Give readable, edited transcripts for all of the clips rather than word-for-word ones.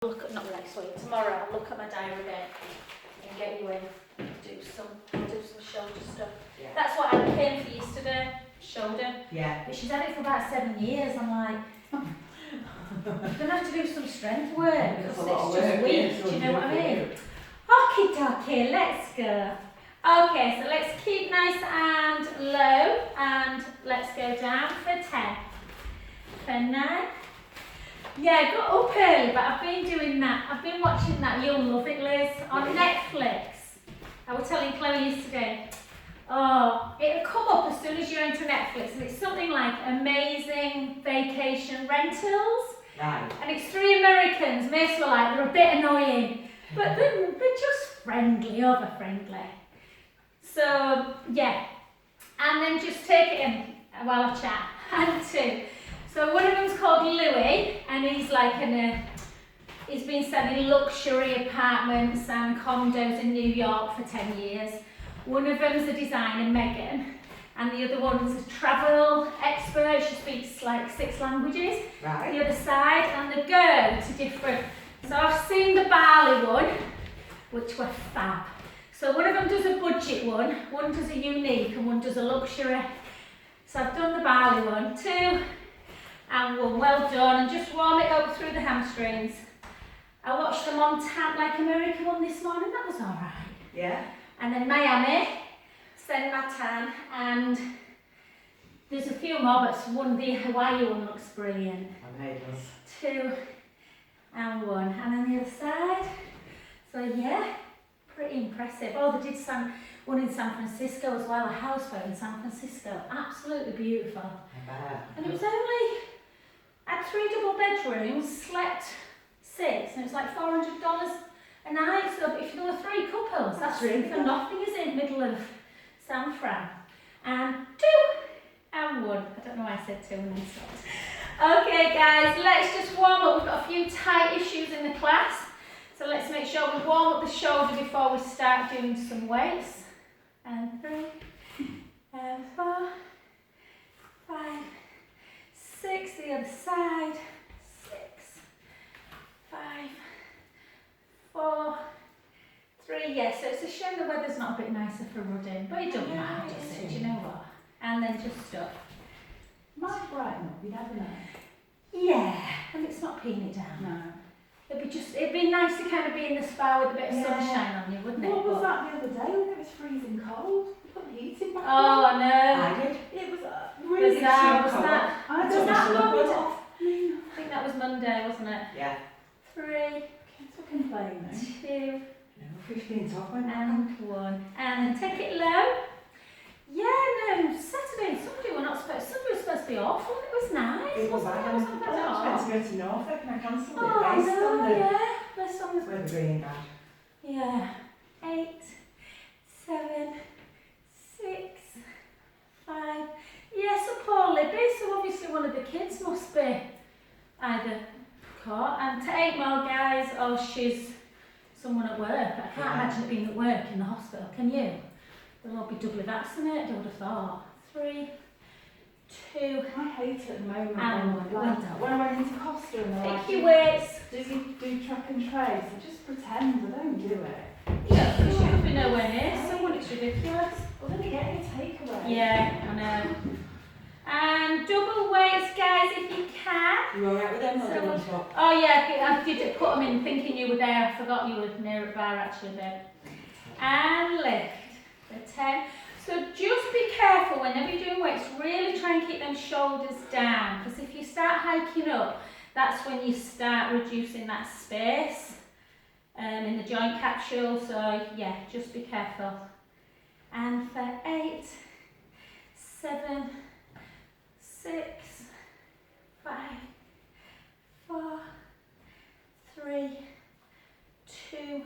look at, not next week, tomorrow I'll look at my diary bit and get you in and do some shoulder stuff. Yeah. That's what I came for yesterday, shoulder. Yeah. But she's had it for about 7 years. I'm like, I'm gonna have to do some strength work because it's just weak. Do you know what I mean? Okie dokie, let's go. Okay, so let's keep nice and low and let's go down for 10. For 9. Yeah, got up early, but I've been doing that. I've been watching that You'll Love It, Liz, on Netflix. I was telling Chloe yesterday, oh, it'll come up as soon as you enter Netflix, and it's something like Amazing Vacation Rentals. Right. And it's 3 Americans, most were like, they're a bit annoying, but they're just friendly, over friendly. So, yeah. And then just take it in while I chat. And 2. So one of them's called Louis, and he's like he's been selling luxury apartments and condos in New York for 10 years. One of them's a designer, Megan, and the other one's a travel expert. She speaks like 6 languages. Right. The other side, and they go to different. So I've seen the barley one, which were fab. So one of them does a budget one does a unique, and one does a luxury. So I've done the barley one, 2. And 1, well done, and just warm it up through the hamstrings. I watched the like America one this morning, that was alright. Yeah. And then Miami, Sen Matan, and there's a few more, but the Hawaii one looks brilliant. Amazing. 2 and 1, and then the other side. So yeah, pretty impressive. Oh, they did one in San Francisco as well, a houseboat in San Francisco, absolutely beautiful. I bet. And it was only, had 3 double bedrooms, slept 6, and it was like $400 a night. So if there were 3 couples, that's really for nothing, is it? Middle of San Fran. And 2 and 1. I don't know why I said 2 and then stopped. Okay, guys, let's just warm up. We've got a few tight issues in the class, so let's make sure we warm up the shoulder before we start doing some weights. And 3, and 4, 5, 6, the other side, 6, 5, 4, 3, yes, so it's a shame the weather's not a bit nicer for running, but it doesn't matter, does it? Do you know what? And then just stop. Might brighten up, you never know. Yeah, and it's not peeing it down. No. It'd be nice to kind of be in the spa with a bit of sunshine on you, wouldn't it? What was that the other day when it was freezing cold? You put the heating back Oh, on. I know. I did. It was really Bizarre, was cold. that? I Was don't that know. Monday? I think that was Monday, wasn't it? Yeah. 3, Kids were complaining. 2, No, 15 top one. and 1. And then take it low. Yeah, no, Saturday and Sunday were not supposed, Sunday was supposed to be awful, and it was nice. It was wasn't bad. it? It wasn't bad at I all. was meant to go to Norfolk and I cancelled it Oh, based on no, the yeah. Based on the weather being bad. Yeah. 8, 7, 6, 5. Yeah, so poor Libby. So obviously one of the kids must be either caught. And to 8 more guys, oh, she's someone at work. I can't imagine it being at work in the hospital, can you? They'll all be doubly vaccinated, I would have thought. 3, 2, I hate it at the moment and when, 1. like, when I went into Costa and they're Take like, your weights. do you do track and trace? I just pretend, I don't do it. Yeah, because you could be nowhere near someone, it's ridiculous. Well, then you get your takeaway. Yeah, I know. And double weights, guys, if you can. You alright with them or do you want to swap? Oh yeah, I did put them in thinking you were there. I forgot you were near a bar actually there. And lift for 10. So just be careful whenever you're doing weights, really try and keep them shoulders down, because if you start hiking up, that's when you start reducing that space in the joint capsule. So yeah, just be careful. And for 8, 7, 6, 5, 4, 3, 2,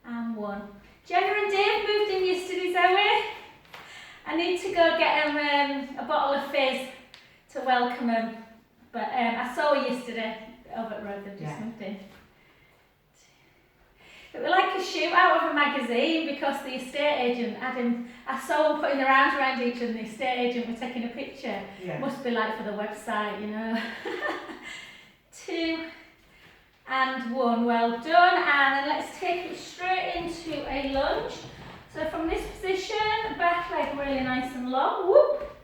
and 1. Jenna and Dave moved in yesterday, Zoe. I need to go get them a bottle of fizz to welcome them. But I saw her yesterday over at Road, they've just moved in. It was like a shoot out of a magazine because the estate agent had him, I saw them putting their arms around each other and the estate agent was taking a picture. Yeah. Must be like for the website, you know. 2 and 1. Well done. And then let's take it straight into a lunge. So from this position, back leg really nice and long. Whoop.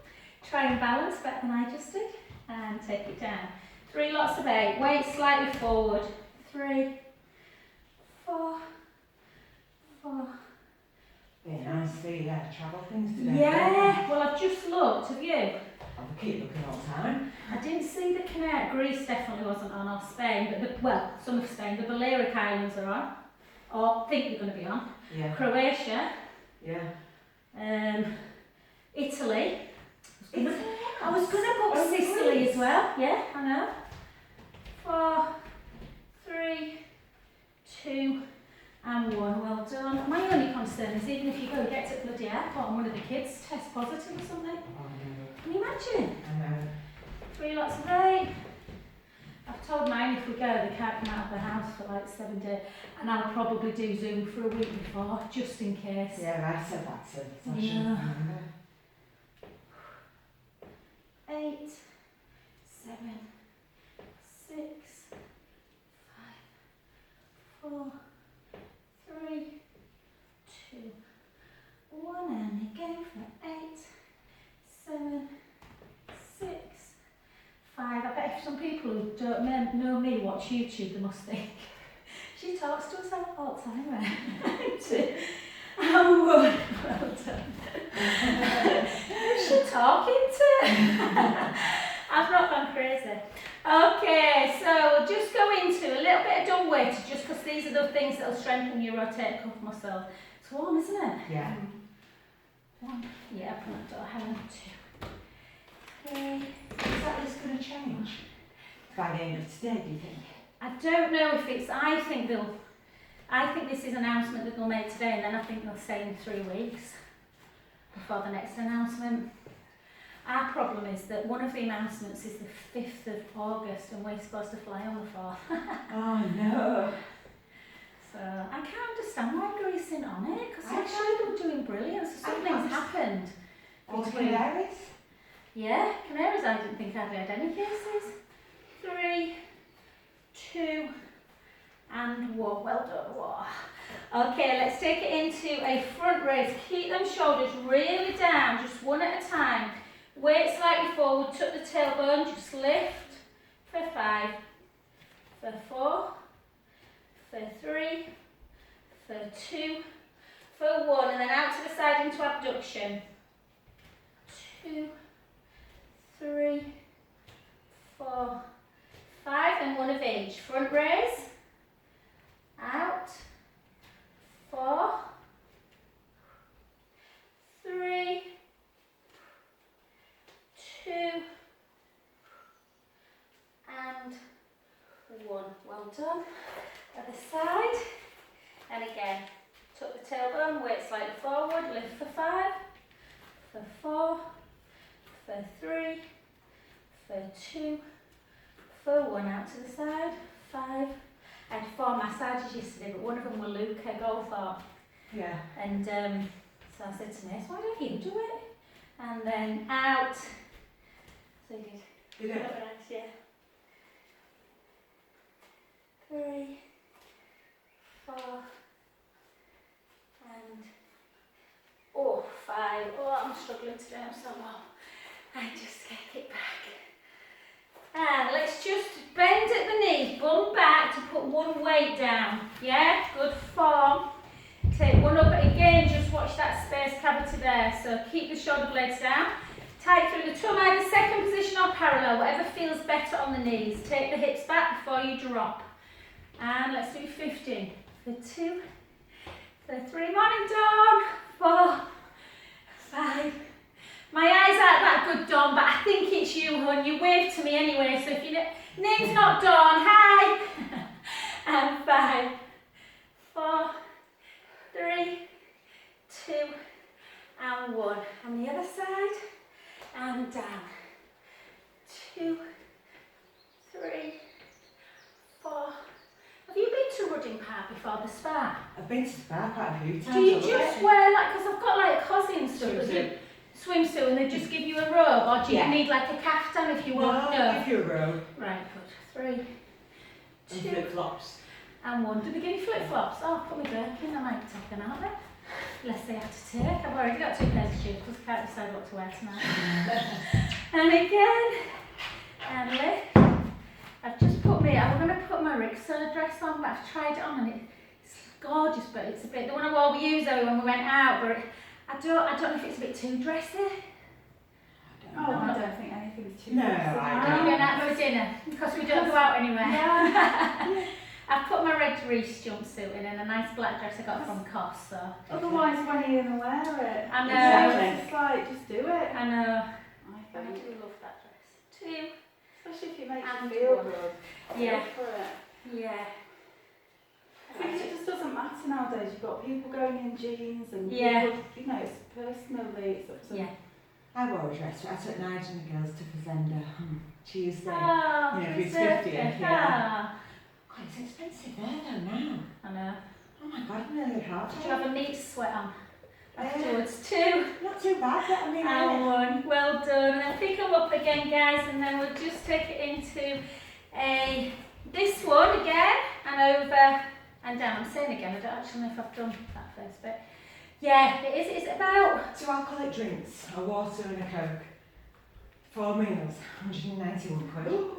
Try and balance better than I just did. And take it down. 3 lots of 8. Weight slightly forward. 3, 4, 4. Be nice for travel things today. Yeah, well I've just looked, have you? I'll keep looking all the time. I didn't see the Canary. Greece definitely wasn't on, or Spain, but well, some of Spain. The Balearic Islands are on, or think they're going to be on. Yeah. Croatia. Yeah. Italy. Italy? I was going to book Oh, Sicily Greece. as well. Yeah, I know. 4, 3, 2, and 1. Well done. My only concern is even if you go get to the bloody airport and one of the kids tests positive or something. Oh, no. Can you imagine? I know. 3 lots of 8. I've told mine if we go, they can't come out of the house for like 7 days. And I'll probably do Zoom for a week before, just in case. Yeah, I said that to Sasha. Yeah. 8, 7, 6, 5, 4, 3, 2, 1, and again for 8, 7, 6, 5. I bet if some people who don't know me watch YouTube, they must think she talks to herself all the time. Right? 2, and 1. Well done. Who's she talking to? I've not gone crazy. Okay, so we'll just go into a little bit of dumb weighted, just because these are the things that will strengthen your rotator cuff muscle. It's warm, isn't it? Yeah. 1. Yeah, open that door. Hang on. 2. 3. Is that just going to change by the end of today, do you think? I don't know if it's. I think this is an announcement that they'll make today, and then I think they'll say in 3 weeks before the next announcement. Our problem is that one of the announcements is the 5th of August, and we're supposed to fly on the 4th. Oh no. So I can't understand why Greece isn't on it, because I actually they were doing brilliant. So something's happened. Or Between- Canaries? Yeah, Canaries, I didn't think I'd had any cases. 3, 2, and 1. Well done. Whoa. Okay, let's take it into a front raise. Keep them shoulders really down, just one at a time. Weight slightly forward, tuck the tailbone, just lift for 5, for 4, for 3, for 2, for 1, and then out to the side into abduction. 2, 3, 4, 5, and 1 of each. Front raise, out, 4, 3, 2, and 1. Well done. Other side, and again, tuck the tailbone, weight slightly forward, lift for 5, for 4, for 3, for 2, for 1, out to the side, 5. I had 4 massages yesterday, but one of them were Luca Goldthorpe. Yeah. And so I said to Ness, why don't you do it? And then out. So he did. Did it? Yeah. 3, 4, and 5. Oh, I'm struggling today, I'm so low. I just get it back. And let's just bend at the knee, bum back to put 1 weight down. Yeah, good form. Take 1 up again, just watch that space cavity there. So keep the shoulder blades down. Tight through the tongue, either second position or parallel, whatever feels better on the knees. Take the hips back before you drop. And let's do 15. For 2, for 3, morning Dawn. 4, 5. My eyes aren't that good, Dawn, but I think it's you, hon. You wave to me anyway, so if your name's not Dawn, hi. And 5, 4, 3, 2, and 1. On the other side, and down. 2, 3, 4. Have you been to Rudding Park before the spa? I've been to Spa quite a few times. Do you I love just it. wear like, because I've got like cozy and stuff, Swimsuit. swimsuit, and they just give you a robe, or do you Yeah. need like a caftan if you want? No, I'll give you a robe. Right, good. 3, And 2, flip-flops. and 1. Do they give you flip-flops? Oh, put my Birkin, I might take them out then. Unless they have to take. I've already got 2 pairs of shoes because I can't decide what to wear tonight. And again, and lift. I've just put I'm going to put my Rixo dress on, but I've tried it on and it's gorgeous, but it's a bit, the one I wore with you Zoe when we went out, but I don't know if it's a bit too dressy. Oh, I don't think anything's too No, dressy. I Are you going out for dinner? Because we don't go out anywhere. Yeah. I've put my red Reese jumpsuit in and a nice black dress I got from COS, so. Otherwise, when are you going to wear it? I know. Exactly. It's just like, just do it. I know. I I think. do love that dress. 2. Especially if it makes And you feel 1. good. Yeah. Go for it. Yeah. I think it just doesn't matter nowadays. You've got people going in jeans and Yeah. people, you know, it's personally, it's up to Yeah. I wore a dress. I took Nigel and the girls to Fazenda on Tuesday. Oh, You know, if it's it's 50, okay. yeah. God, it's expensive there though now. I know. Oh my God, I'm nearly hot. Did you have a neat sweat on Yeah. afterwards? 2. Not too bad, but I mean, And 1. Well done. And then pick them up again, guys, and then we'll just take it into this one again and over and down. I'm saying again, I don't actually know if I've done that first bit. Yeah, it is. It's about 2 alcoholic drinks, a water and a Coke. 4 meals, 191 quid.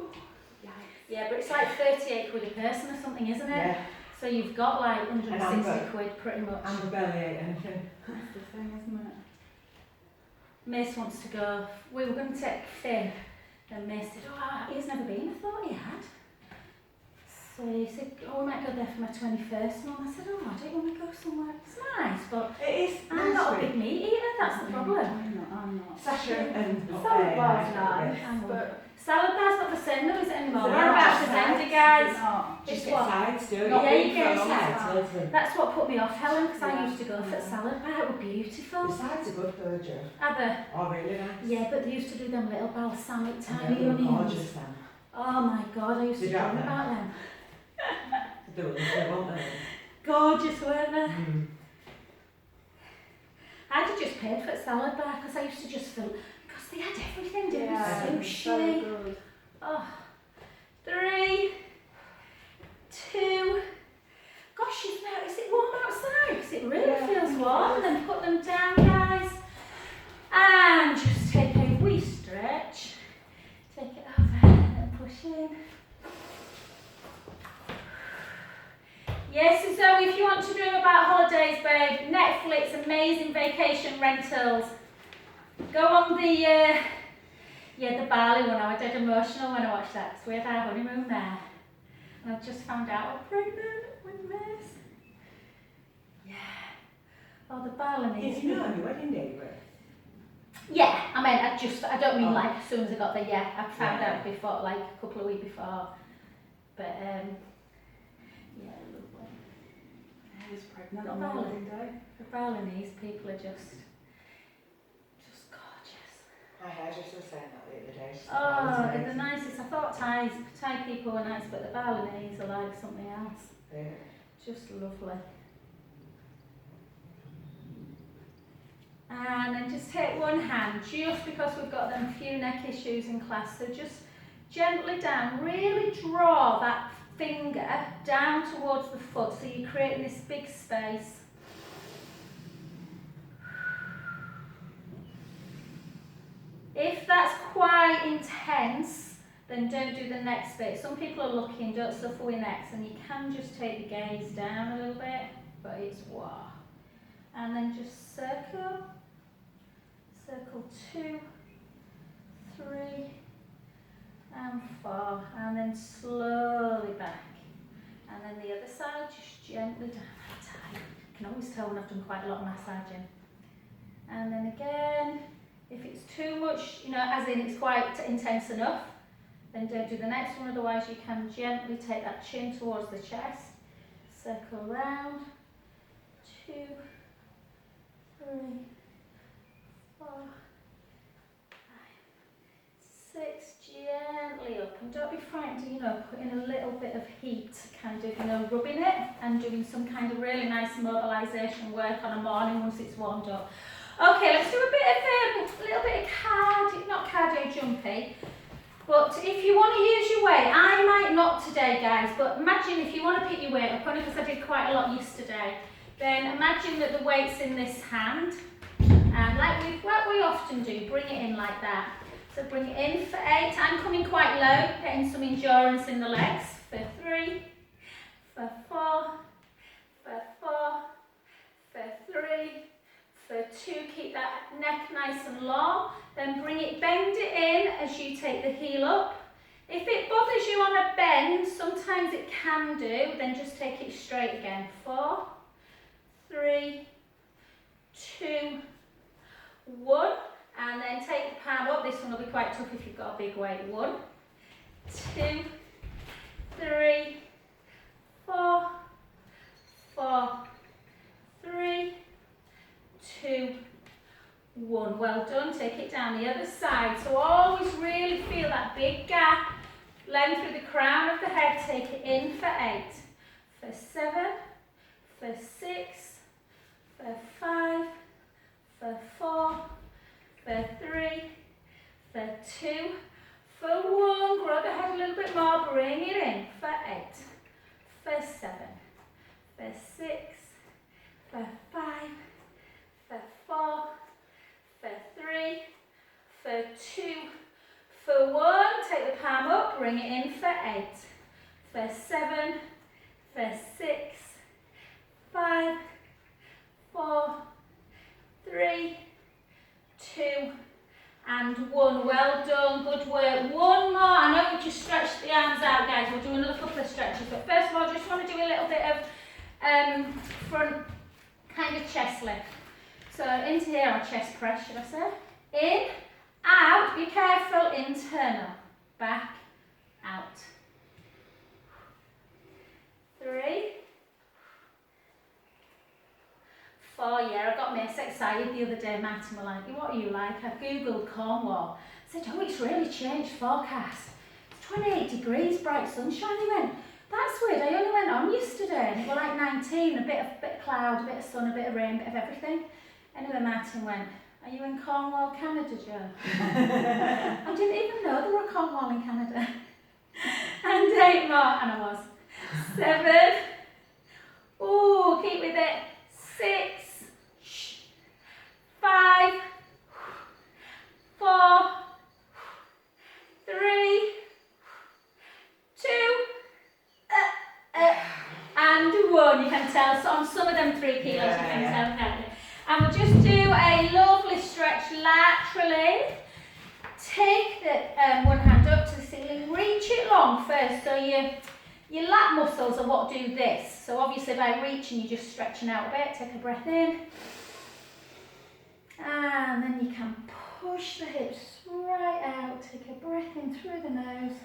yeah, but it's like 38 quid a person or something, isn't it? Yeah, So you've got like And 160 Amber. quid pretty much. and the belly ate anything. That's the thing, isn't it? Mace wants to go. We were going to take Finn, and Mace said, "Oh, he's never been." I thought he had. So he said, "Oh, we might go there for my 21st." And I said, "Oh, I don't want to go somewhere. It's nice, but It is I'm not a nice. big meat eater. That's the problem." I'm not. Sasha and Salad bar's nice, I'm but Salad bar's not the same though, is it anymore? Is it We're not? about to end it, guys. not. Just It's get what? sides, do it. Not Yeah, big you get for a sides, long lovely. That's what put me off, Helen, because I Yeah. used to go for Salad bar. It were beautiful. The sides are good though, Jo. Are they? Oh, really nice. Yeah, but they used to do them little balsamic And tiny they were onions. gorgeous then. Oh my God, I used to Did you have dream them? about them. They were lovely, weren't they? Gorgeous, weren't they? Mm. I'd have just paid for a salad bar because I used to just feel, because they had everything, didn't Yeah, they? it's so Sushi. good. Oh, 3, 2. Gosh, is it warm outside? Because it really Yeah, feels it warm. is. And then put them down, guys. And just take a wee stretch. Take it over and push in. Yes, so Zoe, if you want to dream about holidays, babe, Netflix, amazing vacation rentals. Go on the Bali one. I was dead emotional when I watched that because we had our honeymoon there. And I've just found out I'm pregnant with Miss. Yeah. Oh, the Balinese. You know on your wedding day, right? Yeah, I mean, I don't mean Oh. like as soon as I got there, yeah. I found Yeah. out before, like a couple of weeks before. But, yeah, lovely. I was pregnant on my wedding day. The Balinese people are just gorgeous. My hairdresser was saying that the other day. She said, Oh, "That was they're the amazing." nicest. I thought Thai people were nice, but the Balinese are like something else. Yeah. Just lovely. And then just take one hand, just because we've got them few neck issues in class. So just gently down, really draw that finger down towards the foot so you're creating this big space. If that's quite intense, then don't do the next bit. Some people are looking, don't suffer with necks, and you can just take the gaze down a little bit, but it's wow. And then just circle, 2, 3, and 4, and then slowly back. And then the other side, just gently down. I can always tell when I've done quite a lot of massaging. And then again, if it's too much, as in it's quite intense enough, then don't do the next one, otherwise you can gently take that chin towards the chest, circle round, 2, 3, 4, 5, 6, gently up, and don't be frightened of putting a little bit of heat, kind of, rubbing it and doing some kind of really nice mobilisation work on a morning once it's warmed up. Okay, let's do a little bit of not cardio jumpy, But if you want to use your weight, I might not today, guys, but imagine if you want to pick your weight up, only because I did quite a lot yesterday, then imagine that the weight's in this hand, and like we often do, bring it in like that. So bring it in for 8. I'm coming quite low, getting some endurance in the legs. For 3, for 4, for 4, for 3, for 2. Keep that neck nice and long. Then bring it, bend it in as you take the heel up. If it bothers you on a bend, sometimes it can do, then just take it straight again. 4, 3, 2, 1. And then take the palm up. This one will be quite tough if you've got a big weight. 1, 2, 3, 4, 4, 3, 2, 1. Well done. Take it down the other side. So always really feel that big gap. Length through the crown of the head. Take it in for 8, for 7, for 6, for 5, for 4, for 3, for 2, for 1. Grow the head a little bit more. Bring it in for 8, for 7, for 6, for 5, for 4, for 3, for 2, for 1. Take the palm up. Bring it in for 8, for 7, for 6, 5, 4, 3, 2, and 1. Well done, good work. One more. I know we just stretched the arms out, guys. We'll do another couple of stretches, but first of all, just want to do a little bit of front kind of chest lift. So into here, or chest press, should I say? In, out, be careful, internal, back, out. 3, 4, yeah, I got Miss excited the other day. Matt and were like, what are you like? I googled Cornwall. I said, oh, it's really changed forecast. It's 28 degrees, bright sunshine. He went, that's weird, I only went on yesterday and it was like 19, a bit of cloud, a bit of sun, a bit of rain, a bit of everything. Anyway, Martin went, are you in Cornwall, Canada, Joe? I didn't even know there were a Cornwall in Canada. And 8 more, and I was. 7. Ooh, keep with it. 6. 5. 4. 3. 2. And 1. You can tell. So on some of them 3 kilos, you can tell, can't you? And we'll just do a lovely stretch laterally. Take the one hand up to the ceiling, reach it long first, so your lat muscles are what do this. So obviously by reaching, you're just stretching out a bit. Take a breath in. And then you can push the hips right out. Take a breath in through the nose.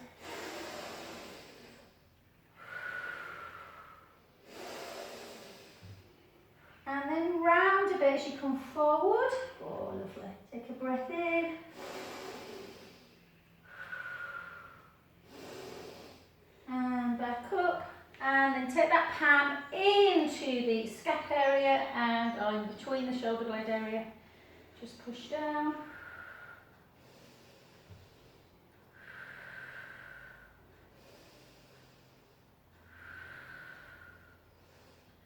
And then round a bit as you come forward. Oh, lovely. Take a breath in. And back up. And then take that palm into the scap area and in between the shoulder blade area. Just push down.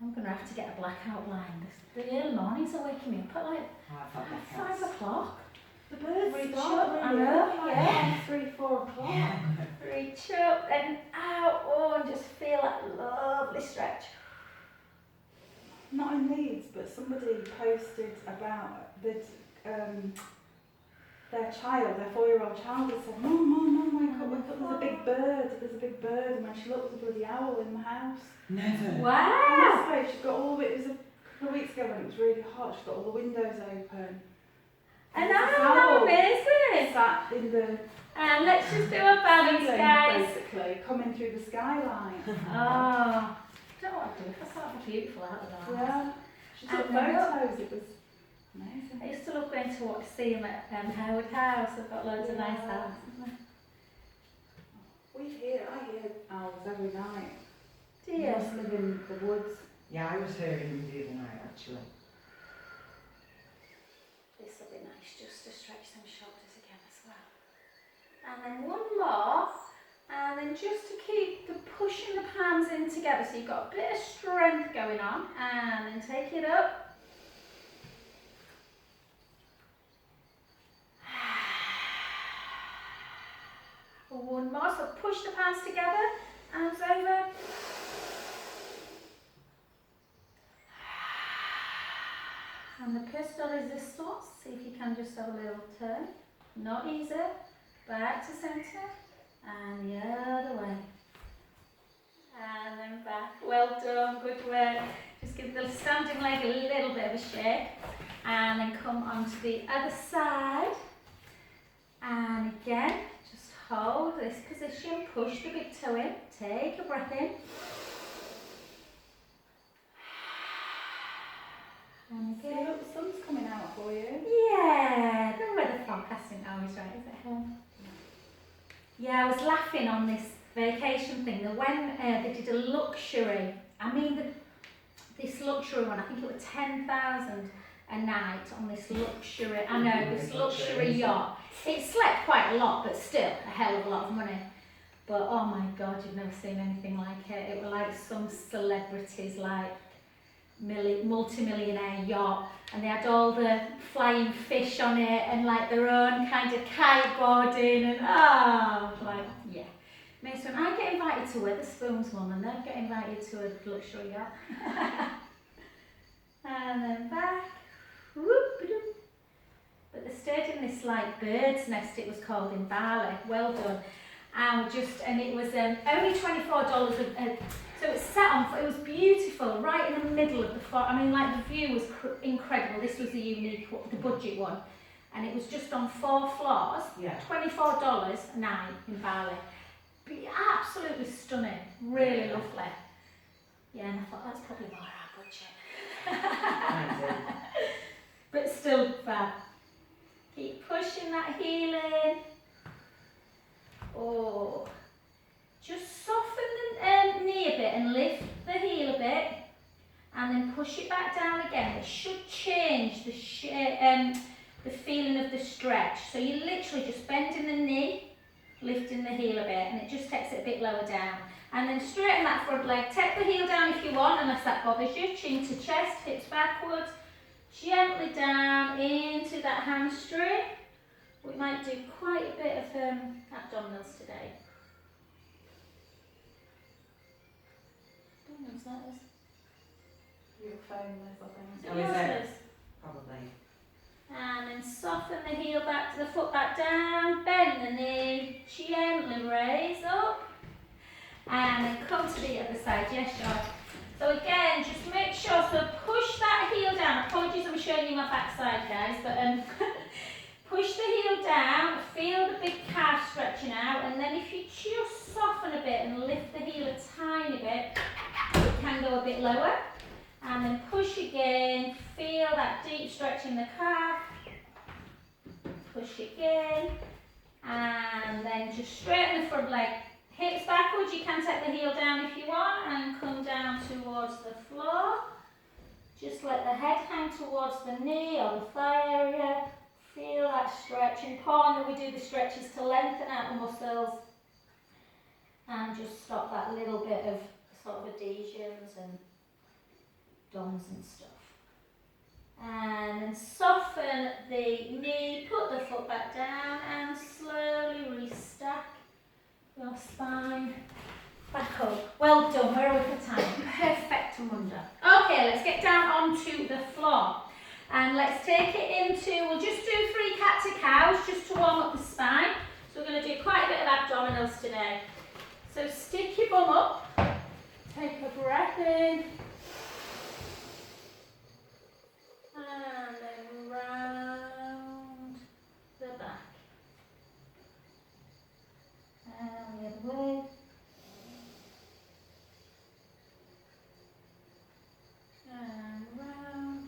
I'm going to have to get a blackout line. The early mornings are waking me up at like 5 o'clock. The birds Reach start, up, I know, yeah. 3, 4 o'clock. Yeah. Reach up and out. Oh, and just feel that lovely stretch. Not in Leeds, but somebody posted about that their child, their 4-year-old child, had said, Mum, wake up, there's a big bird. And when she looked, there was a bloody owl in the house. Never. Wow. Honestly, she's got it was a couple of weeks ago when it was really hot, she's got all the windows open. And how amazing. Sat in the And let's just do a balance, ceiling, guys. basically, coming through the skyline. Oh, I don't know what I'd do if I saw it beautiful out of the Yeah. She took And then photos, it was amazing. I used to love going to see them at Howard House. They've got loads of nice houses. I hear owls every night. Do They you? must live in the woods. Yeah, I was hearing them the other night actually. This will be nice just to stretch them shoulders again as well. And then one more. And then just to keep pushing the palms in together so you've got a bit of strength going on. And then take it up. One more, so push the palms together, arms over. And the pistol resistance, see if you can just have a little turn. Not easy. Back to centre. And the other way. And then back. Well done, good work. Just give the standing leg a little bit of a shake. And then come onto the other side. And again, just hold this position. Push the big toe in. Take a breath in. And See, again. look, the sun's coming out for you. Yeah, the weather forecasting always right, is it? Yeah, I was laughing on this vacation thing that when they did a luxury, I mean this luxury one, I think it was 10,000 a night on this luxury, I know, this luxury yacht. It slept quite a lot, but still a hell of a lot of money. But oh my God, you've never seen anything like it. It was like some celebrities, like multi-millionaire yacht, and they had all the flying fish on it and like their own kind of kiteboarding and like, yeah. Mason, I get invited to Wetherspoons, Mum, and they get invited to a luxury yacht. And then back. Whoop-a-doop. But they stayed in this like bird's nest, it was called, in Barre. Well done. And it was only $24 so it sat on, it was beautiful, right in the middle of the forest. I mean, like, the view was incredible. This was the unique, the budget one. And it was just on 4 floors, Yeah. $24 a night in Bali. But absolutely stunning, really lovely. Yeah, and I thought, that's probably more our budget. But still fab. Keep pushing that heel in. Oh. Just soften the knee a bit and lift the heel a bit, and then push it back down again. It should change the feeling of the stretch. So you're literally just bending the knee, lifting the heel a bit, and it just takes it a bit lower down. And then straighten that front leg. Take the heel down if you want, unless that bothers you. Chin to chest, hips backwards, gently down into that hamstring. We might do quite a bit of abdominals today. That is. Your phone, Liz, I think. Oh, is it? Probably. And then soften the heel back to the foot back down, bend the knee, gently raise up, and then come to the other side. Yes, sure. So again, just make sure, so push that heel down. Apologies, I'm showing you my backside, guys, but push the heel down, feel the big calf stretching out, and then if you just soften a bit and lift the heel a tiny bit, it can go a bit lower. And then push again, feel that deep stretch in the calf. Push again, and then just straighten the front leg. Hips backwards, you can take the heel down if you want, and come down towards the floor. Just let the head hang towards the knee or the thigh area. Feel that stretch. Important that we do the stretches to lengthen out the muscles and just stop that little bit of sort of adhesions and DOMs and stuff. And then soften the knee, put the foot back down, and slowly restack your spine back up. Well done, where are we for time? Perfect, Munda. Okay, let's get down onto the floor. And let's take it into, we'll just do 3 cat-to-cows just to warm up the spine. So we're going to do quite a bit of abdominals today. So stick your bum up, take a breath in, and then round the back. And the other way. And round.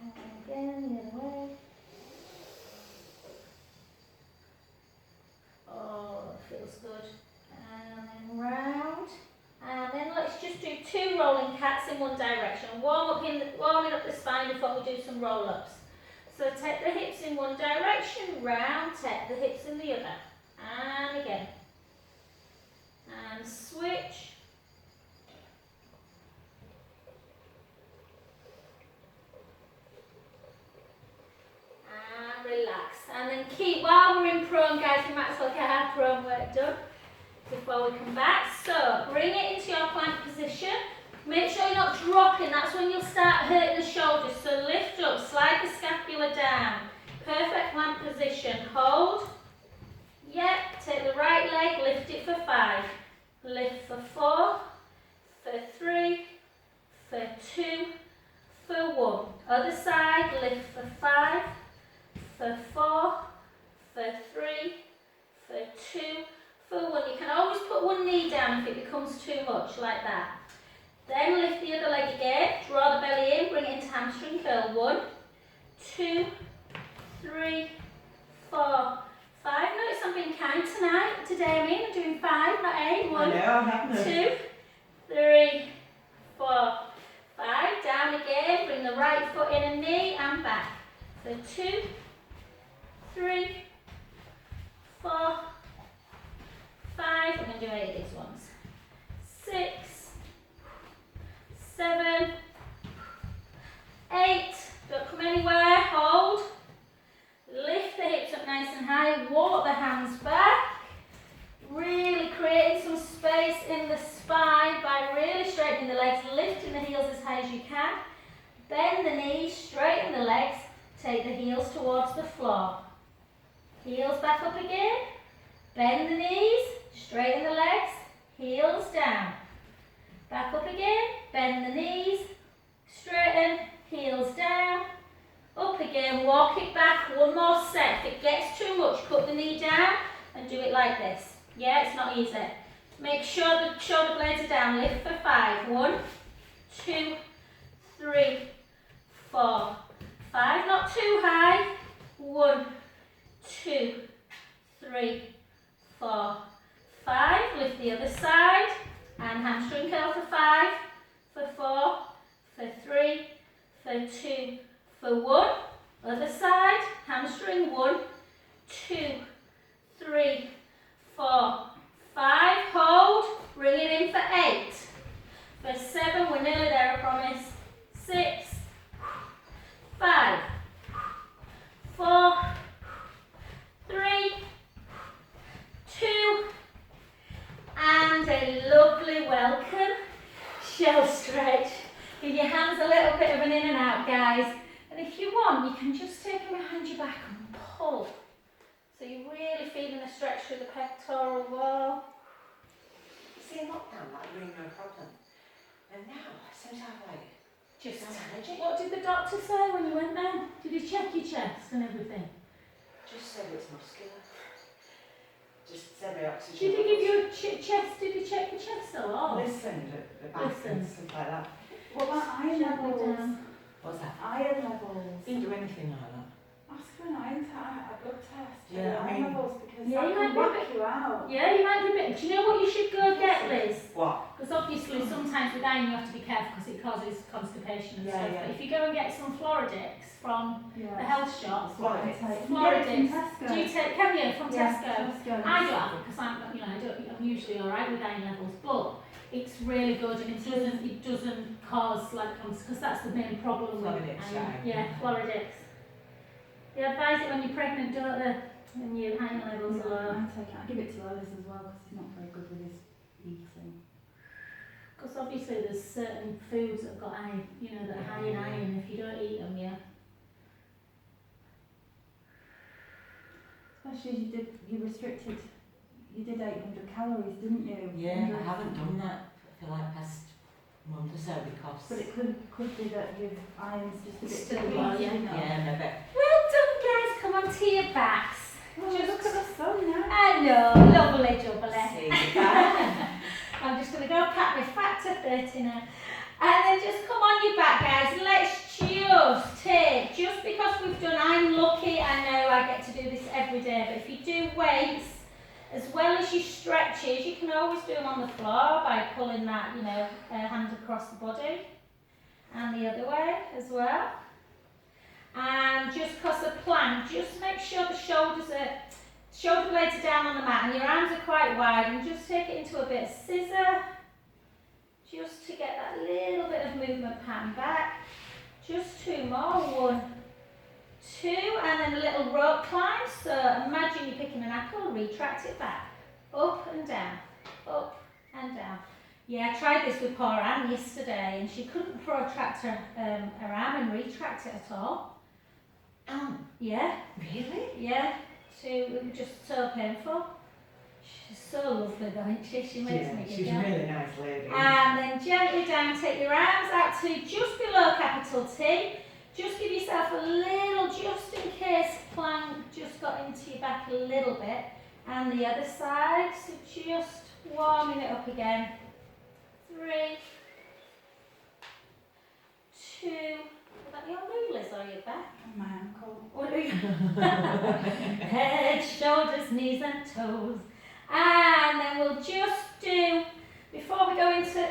And again, the other way. Oh, that feels good. And then round. And then let's just do 2 rolling cats in one direction. Warming up the spine before we do some roll-ups. So So take the hips in one direction, round, take the hips in the other. And again. And switch. And relax. And then keep, while we're in prone, guys, we might as well get our prone work done before we come back. So bring it into your plank position. Make sure you're not dropping, that's when you'll start hurting the shoulders. So lift up, slide the scapula down. Perfect plank position. Hold. Yep, take the right leg, lift it for 5. Lift for 4, for 3, for 2, for 1. Other side, lift for 5, for 4, for 3, for 2, for 1. You can always put one knee down if it becomes too much, like that. Then lift the other leg again, draw the belly in, bring it into hamstring curl. 1, 2, 3, 4, 5. Notice I'm being kind today, I'm doing 5, not 8. 1, 2, 3, 4, 5. Down again, bring the right foot in a knee and back. So 2, 3, 4, 5. We're going to do 8 of these ones. 6, 7, 8. Don't come anywhere. Hold. Lift the hips up nice and high. Walk the hands back. Really creating some space in the spine by really straightening the legs, lifting the heels as high as you can. Bend the knees, straighten the legs. Take the heels towards the floor. Heels back up again. Bend the knees, straighten the legs, heels down. Back up again, bend the knees, straighten, heels down. Up again, walk it back, one more set. If it gets too much, cut the knee down and do it like this. Yeah, it's not easy. Make sure the shoulder blades are down. Lift for 5. 1, 2, 3, 4, 5. Not too high. 1, 2, 3, 4, 5. Lift the other side. And hamstring curl for 5, for 4, for 3, for 2, for 1. Other side. Hamstring. 1, 2, 3, 4, 5. Hold. Bring it in for 8. For 7. We're nearly there, I promise. 6, 5, 4, 3, 2, and a lovely welcome shell stretch. Give your hands a little bit of an in and out, guys. And if you want, you can just take them behind your back and pull. So you're really feeling the stretch through the pectoral wall. See, in lockdown, that really no problem. And now, I seem to have like, Just allergy. what did the doctor say when you went there? Did he check your chest and everything? Just said it's muscular. Just said my oxygen. Did he give you a chest? Did he check your chest a lot? Listened at the back and stuff like that. What about iron Gently levels? down. What's that? Iron levels. Didn't do anything like that. Ask for an iron a blood test. For Yeah, the I iron mean- levels because Yeah, that you can might be a whack you out. Yeah, you might be a bit. Do you know what you should go get, Liz? What? Because obviously sometimes with iron you have to be careful because it causes constipation and Yeah, stuff. yeah. But if you go and get some Floridix from the Yeah. health shop, Floridix. Floridix. Do you take? Can you from Yeah, Tesco? Tesco. I don't have it because I'm usually all right with iron levels, but it's really good and it doesn't cause like because that's the main problem with Floridix, iron. right. Yeah, Floridix. They advise it when you're pregnant, don't they? When your iron levels are low. I take it. I give it to Ellis as well because he's not very good with his eating. Because obviously there's certain foods that have got iron, that are high in iron. If you don't eat them, yeah. Especially as you did 800 calories, didn't you? Yeah, 100. I haven't done that for like past month or so because. But it could be that your iron's just a bit Still too low, weak, yeah. you know. Yeah, maybe. Well done, guys. Come on to your backs. Oh, look at the sun now. I know, lovely jubbly. See you back. I'm just going to go pat my fat to 30 now. And then just come on your back, guys. Let's just take, just because we've done, I'm lucky, I know I get to do this every day, but if you do weights, as well as your stretches, you can always do them on the floor by pulling that, hand across the body. And the other way as well. And just cause a plank, just make sure the shoulder blades are down on the mat and your arms are quite wide, and just take it into a bit of scissor, just to get that little bit of movement pan back. Just 2 more, 1, 2, and then a little rope climb. So imagine you're picking an apple, retract it back, up and down, up and down. Yeah, I tried this with poor Anne yesterday, and she couldn't protract her arm and retract it at all. Yeah. Really? Yeah. It was just so painful. She's so lovely though, isn't she? She makes me giggle. She's a really nice lady. And then gently down, take your arms out to just below capital T. Just give yourself a little, just in case plank just got into your back a little bit. And the other side, so just warming it up again. 3, 2, is that your rulers or your back? My ankle. Head, shoulders, knees and toes. And then we'll just do, before we go into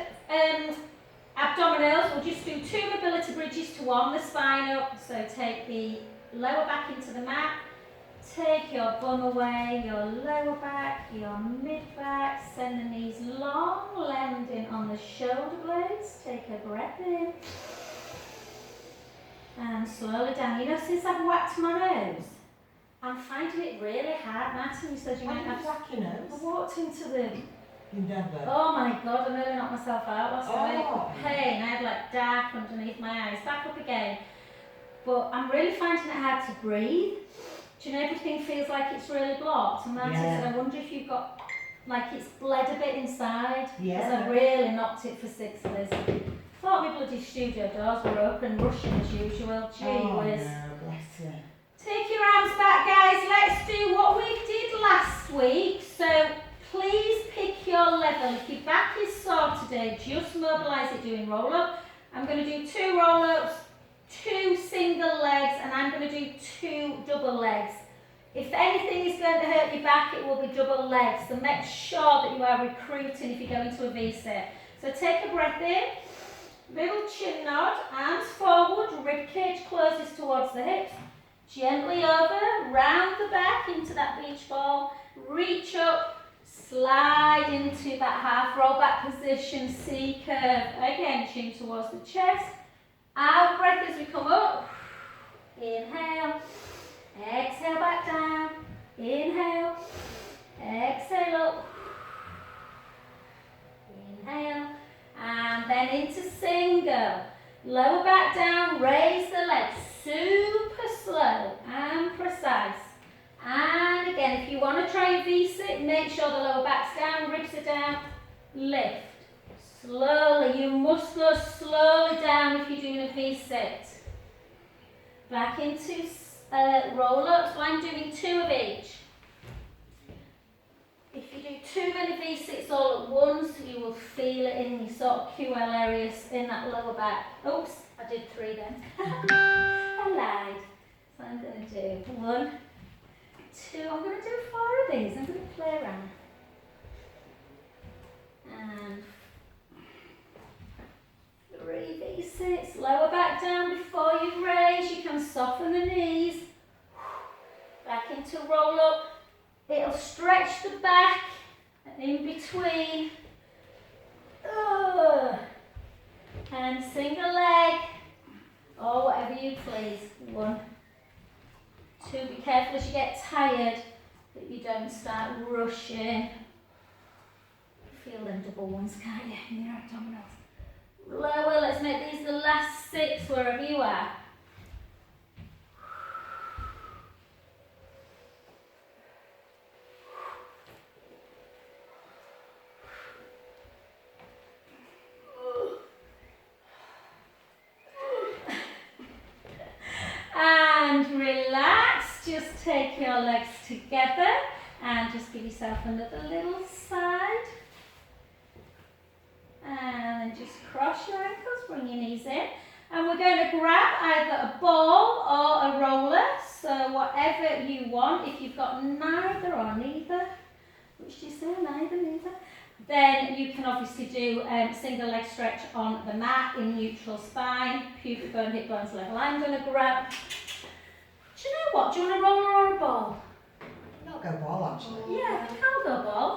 abdominals, we'll just do 2 mobility bridges to warm the spine up. So take the lower back into the mat, take your bum away, your lower back, your mid back, send the knees long, landing on the shoulder blades. Take a breath in. And slowly down. You know, since I've whacked my nose, I'm finding it really hard. Martin, you said you might have to whack your nose. I walked into the... You never. Oh my God, I nearly knocked myself out last night. Pain. I had like dark underneath my eyes. Back up again. But I'm really finding it hard to breathe. Do you know, everything feels like it's really blocked. And Martin said, I wonder if you've got, like it's bled a bit inside. Because I really knocked it for 6 Liz. Thought my bloody studio doors were open, rushing as usual. Gee whiz. No, bless you. Take your arms back, guys. Let's do what we did last week. So please pick your level. If your back is sore today, just mobilise it doing roll up. I'm going to do 2 roll ups, 2 single legs, and I'm going to do 2 double legs. If anything is going to hurt your back, it will be double legs. So make sure that you are recruiting if you go into a V-sit. So take a breath in. Little chin nod, arms forward, rib cage closes towards the hips. Gently over, round the back into that beach ball. Reach up, slide into that half roll back position, C curve. Again, chin towards the chest. Out breath as we come up. Inhale, exhale back down. Inhale, exhale up. Inhale. And then into single. Lower back down, raise the legs. Super slow and precise. And again, if you want to try a V-sit, make sure the lower back's down, ribs are down. Lift. Slowly. You must go slowly down if you're doing a V-sit. Back into roll-ups. I'm doing 2 of each. If you do too many V-sits all at once, you will feel it in your sort of QL areas in that lower back. Oops, I did 3 then. I lied. So I'm going to do 1, 2, I'm going to do 4 of these. I'm going to play around. And 3 V-sits. Lower back down before you raise. You can soften the knees. Back into roll up. It'll stretch the back in between. And single leg, or whatever you please. 1, 2, be careful as you get tired that you don't start rushing. Feel them double ones, can't you, in your abdominals. Lower, let's make these the last 6 wherever you are. And relax, just take your legs together and just give yourself another little side. And then just cross your ankles, bring your knees in. And we're going to grab either a ball or a roller, so whatever you want. If you've got neither or neither, which do you say, neither, then you can obviously do single leg stretch on the mat in neutral spine, pubic bone, hip bones level. I'm going to grab Do you know what? Do you want a roller or a ball? I'll go ball actually. Yeah, I think I'll go ball.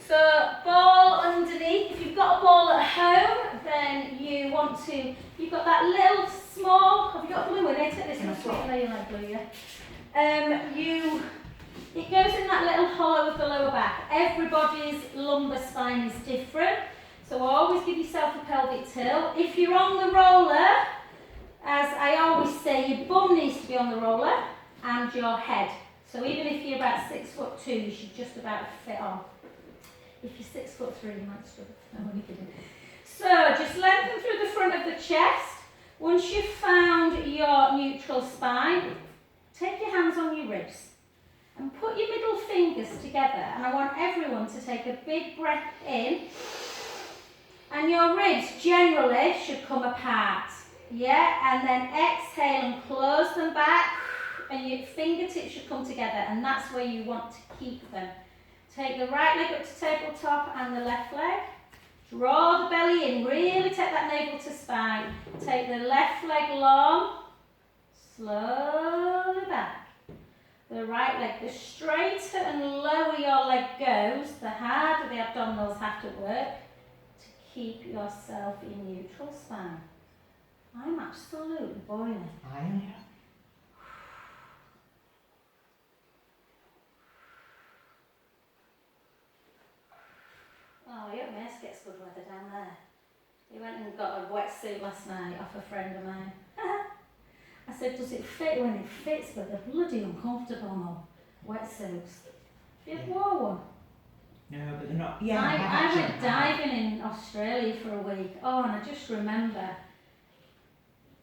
So ball underneath. If you've got a ball at home, then you've got that little small, have you got blue in it? Take this one, sweet, I know you like blue, yeah. It goes in that little hollow of the lower back. Everybody's lumbar spine is different. So always give yourself a pelvic tilt. If you're on the roller, as I always say, your bum needs to be on the roller and your head. So even if you're about 6'2", you should just about fit on. If you're 6'3", you might struggle. No, I'm kidding. So just lengthen through the front of the chest. Once you've found your neutral spine, take your hands on your ribs and put your middle fingers together. And I want everyone to take a big breath in. And your ribs generally should come apart. Yeah, and then exhale and close them back. And your fingertips should come together, and that's where you want to keep them. Take the right leg up to tabletop and the left leg. Draw the belly in, really take that navel to spine. Take the left leg long, slowly back. The right leg, the straighter and lower your leg goes, the harder the abdominals have to work to keep yourself in neutral spine. I'm absolutely boiling. I am. Oh, your mess gets good weather down there. We went and got a wetsuit last night off a friend of mine. I said, does it fit? When it fits, but they're bloody uncomfortable now. Wetsuits. Have you ever wore one? No, but they're not. Yeah, I went diving in Australia for a week. Oh, and I just remember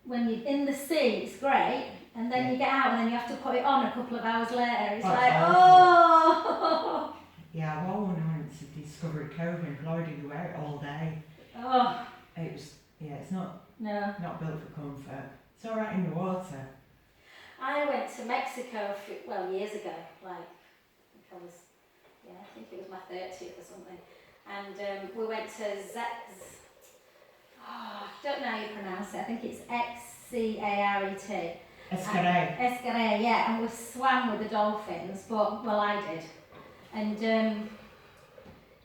when you're in the sea, it's great, and then you get out and then you have to put it on a couple of hours later. It's like, oh! Yeah, I wore one when I went to Discovery Cove in Florida. You wear it all day. Oh. It's not built for comfort. It's all right in the water. I went to Mexico years ago, I think it was my 30th or something, and we went to I don't know how you pronounce it, I think it's Xcaret. Xcaret, yeah, and we swam with the dolphins, I did. And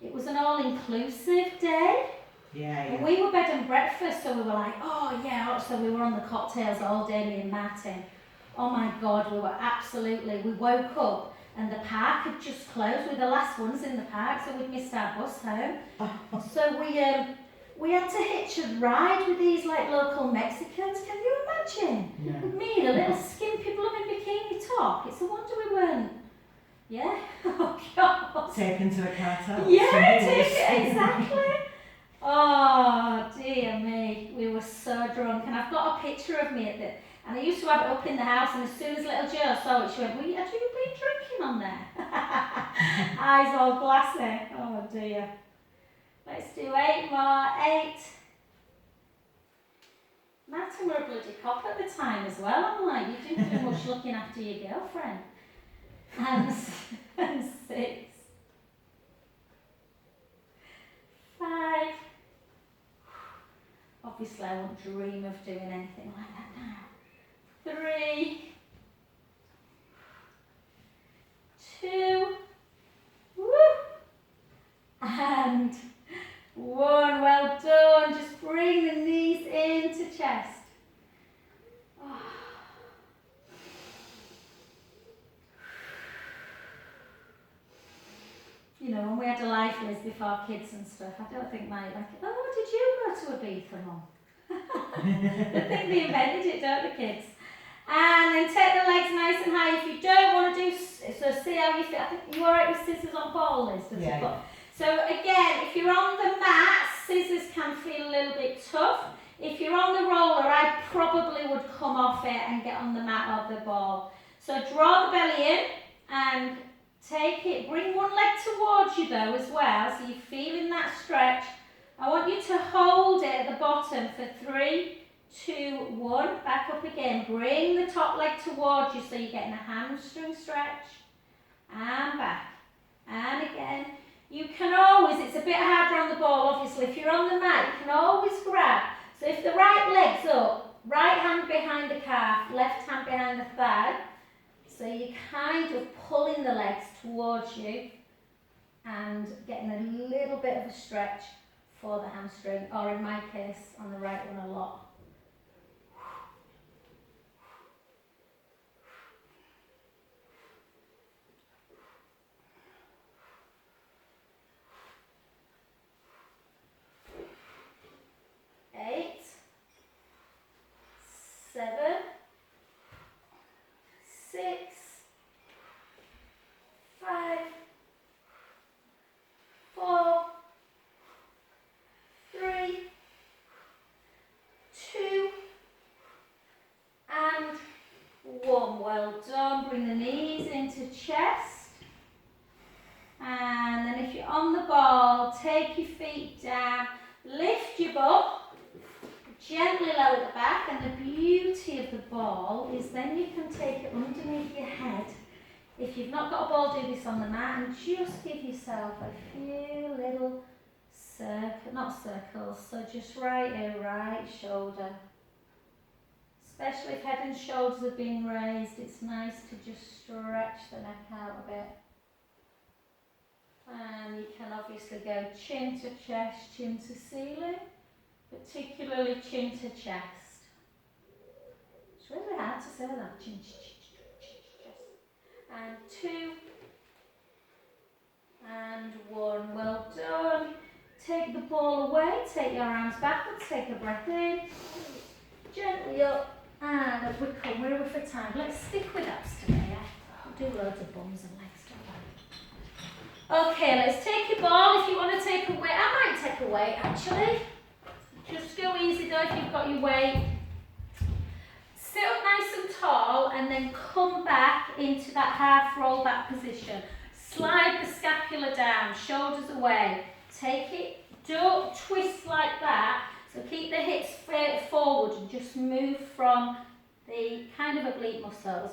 it was an all-inclusive day. Yeah. And we were bed and breakfast, so we were like, oh yeah, so we were on the cocktails all day, me and Martin. Oh my God, we woke up and the park had just closed. We were the last ones in the park, so we'd missed our bus home. So we had to hitch a ride with these like local Mexicans. Can you imagine? Yeah. With me in a little skimpy blooming bikini top. It's a wonder we weren't. Yeah. Oh God. Taken to a cartel. Yeah, exactly. Oh dear me, we were so drunk, and I've got a picture of me at the. And I used to have it up in the house, and as soon as little Jo saw it, she went, have you been drinking on there? Eyes all glassy. Oh dear. Let's do 8 more. 8. Martin were a bloody cop at the time as well. I'm like, you didn't do much looking after your girlfriend. And 6. 5. Obviously, I won't dream of doing anything like that now. 3. 2. Woo! And 1. Well done. Just bring the knees into chest. Oh. You know, when we had a life list before kids and stuff, I don't think did you go to Ibiza, Mum? They think they invented it, don't the kids? And then take the legs nice and high. If you don't want to do, so see how you feel. I think you're alright with scissors on ball, Liz, does it? So again, if you're on the mat, scissors can feel a little bit tough. If you're on the roller, I probably would come off it and get on the mat or the ball. So draw the belly in and take it, bring one leg towards you though as well, so you're feeling that stretch. I want you to hold it at the bottom for 3, 2, 1, back up again. Bring the top leg towards you so you're getting a hamstring stretch. And back. And again. You can always, it's a bit harder on the ball obviously, if you're on the mat you can always grab. So if the right leg's up, right hand behind the calf, left hand behind the thigh. So you're kind of pulling the legs towards you and getting a little bit of a stretch for the hamstring, or in my case, on the right one a lot. 8, 7, 6, 5, 4, 3, 2, and 1. Well done. Bring the knees into chest. And then if you're on the ball, take your feet down, lift your butt. Gently lower the back, and the beauty of the ball is then you can take it underneath your head. If you've not got a ball, do this on the mat and just give yourself a few little circles, so just right here, right shoulder. Especially if head and shoulders have been raised, it's nice to just stretch the neck out a bit. And you can obviously go chin to chest, chin to ceiling. Particularly chin to chest. It's really hard to say that. Chin, chest. And 2. And 1. Well done. Take the ball away. Take your arms backwards. Take a breath in. Gently up. And up we come. We're over for time. Let's stick with abs today. We'll do loads of bums and legs. Okay, let's take your ball. If you want to take a weight, I might take a weight actually. Just go easy though if you've got your weight. Sit up nice and tall and then come back into that half roll back position. Slide the scapula down, shoulders away. Take it, don't twist like that. So keep the hips forward and just move from the kind of oblique muscles.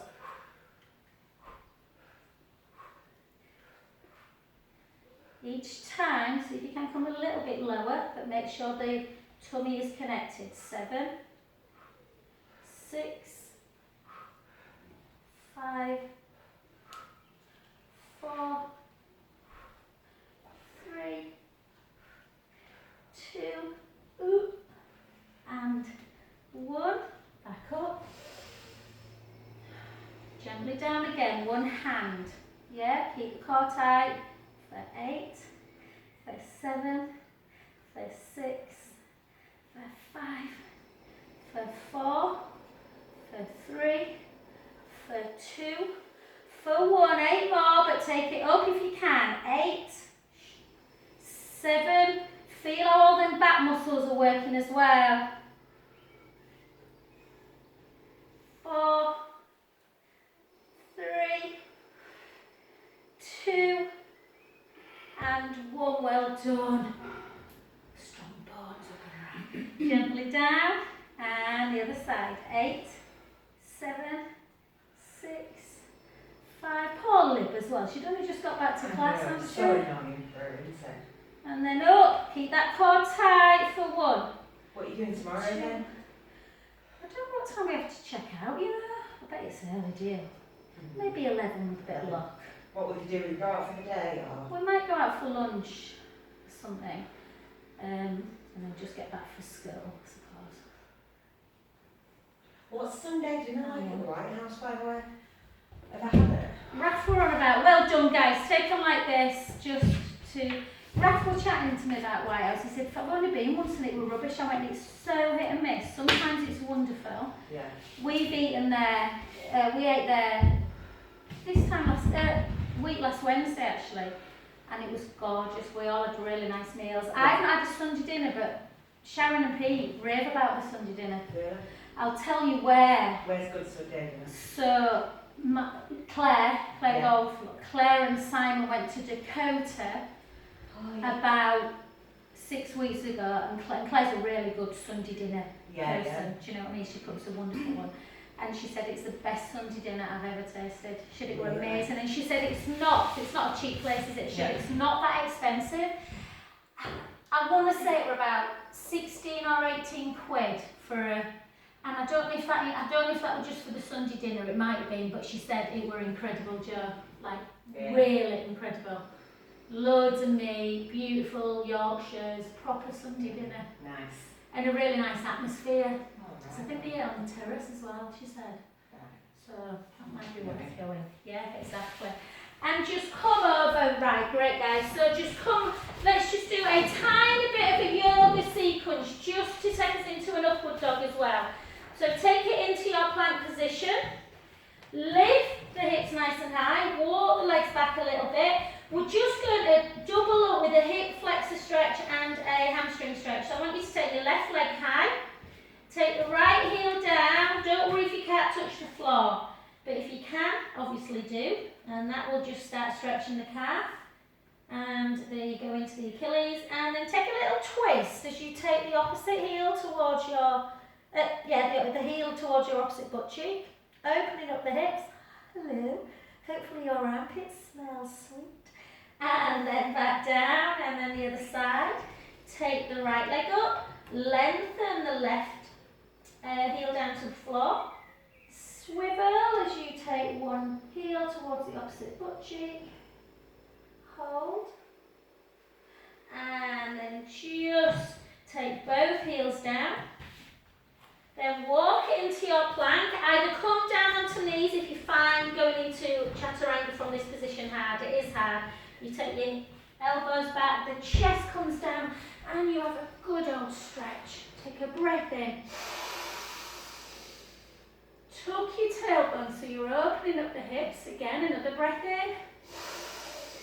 Each time, see if you can come a little bit lower, but make sure the tummy is connected. 7, 6, 5, 4, 3, 2, and 1. Back up. Gently down again, one hand. Yeah, keep the core tight. For 8, for 7, for 6, for 5, for 4, for 3, for 2, for 1. 8 more, but take it up if you can. 8, 7, feel how all them back muscles are working as well. 4, 3, 2, and 1. Well done. Strong bones up and around. Gently down, and the other side. 8, 7, 6, 5. Poor Lib as well. She'd only just got back to class, hasn't she? So annoying for her, isn't it? And then up. Keep that core tight for 1. What are you doing tomorrow then? I don't know what time we have to check out, you know. I bet it's early, do you? Maybe 11 with a bit of luck. What would you do? Would you go out for the day or? We might go out for lunch or something, and then just get back for school, I suppose. What's Sunday dinner like at the White House, by the way? Have I had it? Raph were on about, well done guys, take them like this, just to, Raph were chatting to me about White House. He said, I've only been once and it was rubbish. I went, it's so hit and miss. Sometimes it's wonderful. Yeah. We've eaten there, we ate there this time last Wednesday actually, and it was gorgeous. We all had really nice meals. I haven't had a Sunday dinner, but Sharon and Pete rave about the Sunday dinner. Yeah. I'll tell you where. Where's good Sunday dinner? So, Claire Yeah. Gold, Claire and Simon went to Dakota about 6 weeks ago, and Claire's a really good Sunday dinner person. Do you know what I mean? She cooks a wonderful one. And she said it's the best Sunday dinner I've ever tasted. She said it were amazing. And she said it's not a cheap place, is it? She said it's not that expensive. I want to say it were about 16 or 18 quid for And I don't know if that was just for the Sunday dinner, it might have been, but she said it were incredible, Jo. Like, really incredible. Loads of meat, beautiful Yorkshires, proper Sunday dinner. Nice. And a really nice atmosphere. All So I think they ate on the terrace as well, she said. So that might be worth going. Yeah, exactly. And just come over, right, great guys. So just come, let's just do a tiny bit of a yoga sequence just to take us into an upward dog as well. So take it into your plank position. Lift the hips nice and high, walk the legs back a little bit. We're just going to double up with a hip flexor stretch and a hamstring stretch. So I want you to take your left leg high, take the right heel down. Don't worry if you can't touch the floor, but if you can, obviously do. And that will just start stretching the calf. And there you go into the Achilles. And then take a little twist as you take the opposite heel towards your, the heel towards your opposite butt cheek. Opening up the hips. Hello. Hopefully your armpits smell sweet. And then back down, and then the other side. Take the right leg up. Lengthen the left heel down to the floor. Swivel as you take one heel towards the opposite butt cheek. Hold. And then just take both heels down. Then walk into your plank. Either come down onto knees if you find going into chaturanga from this position hard. It is hard. You take your elbows back, the chest comes down, and you have a good old stretch. Take a breath in. Tuck your tailbone so you're opening up the hips. Again, another breath in.